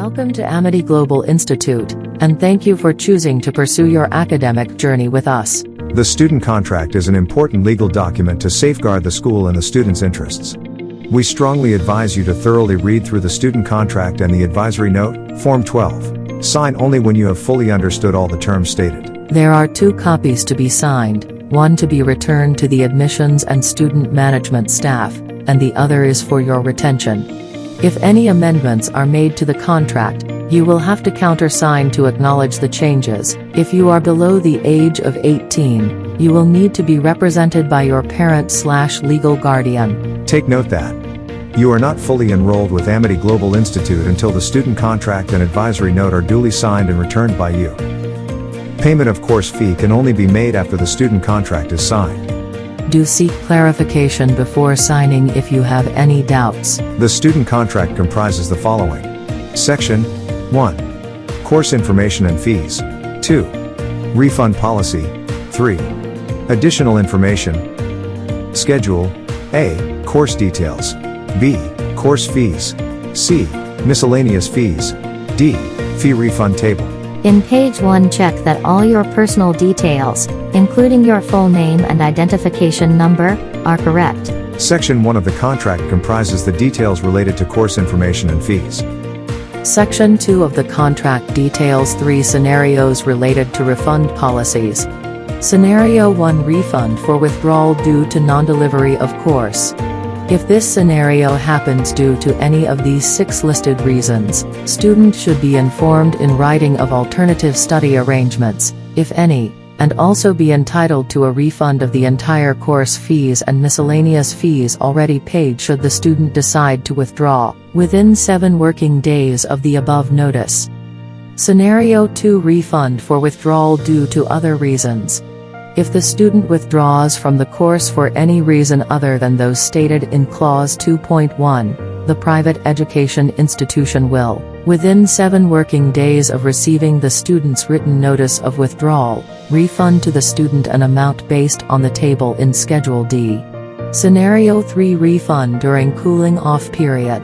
Welcome to Amity Global Institute, and thank you for choosing to pursue your academic journey with us. The student contract is an important legal document to safeguard the school and the student's interests. We strongly advise you to thoroughly read through the student contract and the advisory note, Form 12. Sign only when you have fully understood all the terms stated. There are 2 copies to be signed, one to be returned to the admissions and student management staff, and the other is for your retention. If any amendments are made to the contract, you will have to countersign to acknowledge the changes. If you are below the age of 18, you will need to be represented by your parent/legal guardian. Take note that you are not fully enrolled with Amity Global Institute until the student contract and advisory note are duly signed and returned by you. Payment of course fee can only be made after the student contract is signed. Do seek clarification before signing if you have any doubts. The student contract comprises the following. Section 1. Course information and fees. 2. Refund policy. 3. Additional information. Schedule. A. Course details. B. Course fees. C. Miscellaneous fees. D. Fee refund table. In page 1, check that all your personal details, including your full name and identification number, are correct. Section 1 of the contract comprises the details related to course information and fees. Section 2 of the contract details 3 scenarios related to refund policies. Scenario 1: refund for withdrawal due to non-delivery of course. If this scenario happens due to any of these 6 listed reasons, student should be informed in writing of alternative study arrangements, if any, and also be entitled to a refund of the entire course fees and miscellaneous fees already paid should the student decide to withdraw, within 7 working days of the above notice. Scenario 2: refund for withdrawal due to other reasons. If the student withdraws from the course for any reason other than those stated in Clause 2.1, the private education institution will, within 7 working days of receiving the student's written notice of withdrawal, refund to the student an amount based on the table in Schedule D. Scenario 3: refund during cooling off period.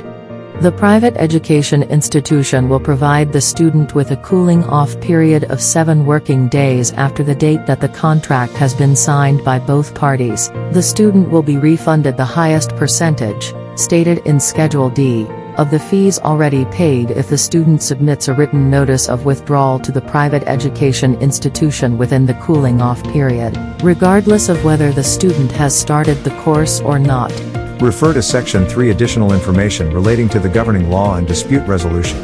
The private education institution will provide the student with a cooling off period of 7 working days after the date that the contract has been signed by both parties. The student will be refunded the highest percentage, stated in Schedule D, of the fees already paid if the student submits a written notice of withdrawal to the private education institution within the cooling off period, regardless of whether the student has started the course or not. Refer to Section 3 additional information relating to the governing law and dispute resolution.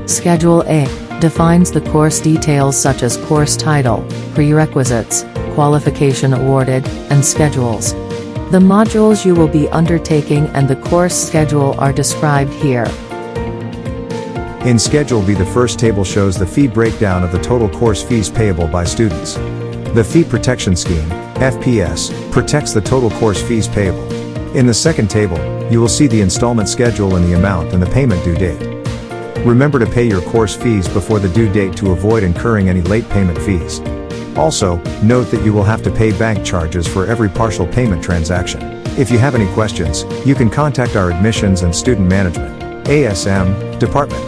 Schedule A defines the course details such as course title, prerequisites, qualification awarded, and schedules. The modules you will be undertaking and the course schedule are described here. In Schedule B, the first table shows the fee breakdown of the total course fees payable by students. The Fee Protection Scheme, FPS, protects the total course fees payable. In the second table, you will see the installment schedule and the amount and the payment due date. Remember to pay your course fees before the due date to avoid incurring any late payment fees. Also, note that you will have to pay bank charges for every partial payment transaction. If you have any questions, you can contact our Admissions and Student Management (ASM) department.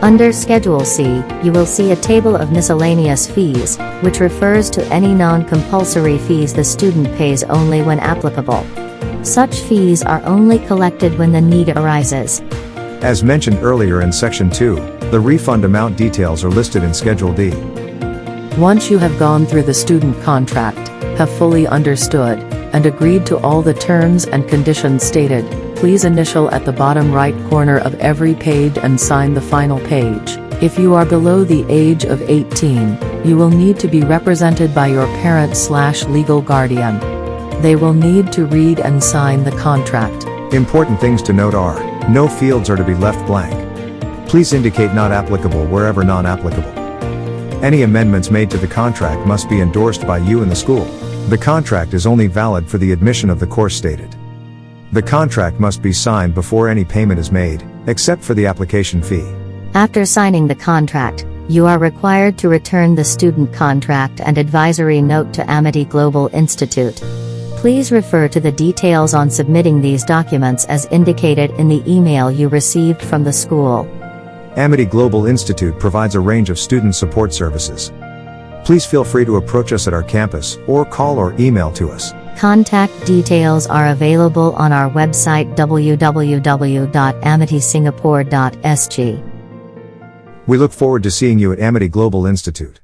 Under Schedule C, you will see a table of miscellaneous fees, which refers to any non-compulsory fees the student pays only when applicable. Such fees are only collected when the need arises. As mentioned earlier in Section 2, the refund amount details are listed in Schedule D. Once you have gone through the student contract, have fully understood, and agreed to all the terms and conditions stated, please initial at the bottom right corner of every page and sign the final page. If you are below the age of 18, you will need to be represented by your parent/legal guardian. They will need to read and sign the contract. Important things to note are, no fields are to be left blank. Please indicate not applicable wherever non-applicable. Any amendments made to the contract must be endorsed by you and the school. The contract is only valid for the admission of the course stated. The contract must be signed before any payment is made, except for the application fee. After signing the contract, you are required to return the student contract and advisory note to Amity Global Institute. Please refer to the details on submitting these documents as indicated in the email you received from the school. Amity Global Institute provides a range of student support services. Please feel free to approach us at our campus, or call or email to us. Contact details are available on our website www.amitysingapore.sg. We look forward to seeing you at Amity Global Institute.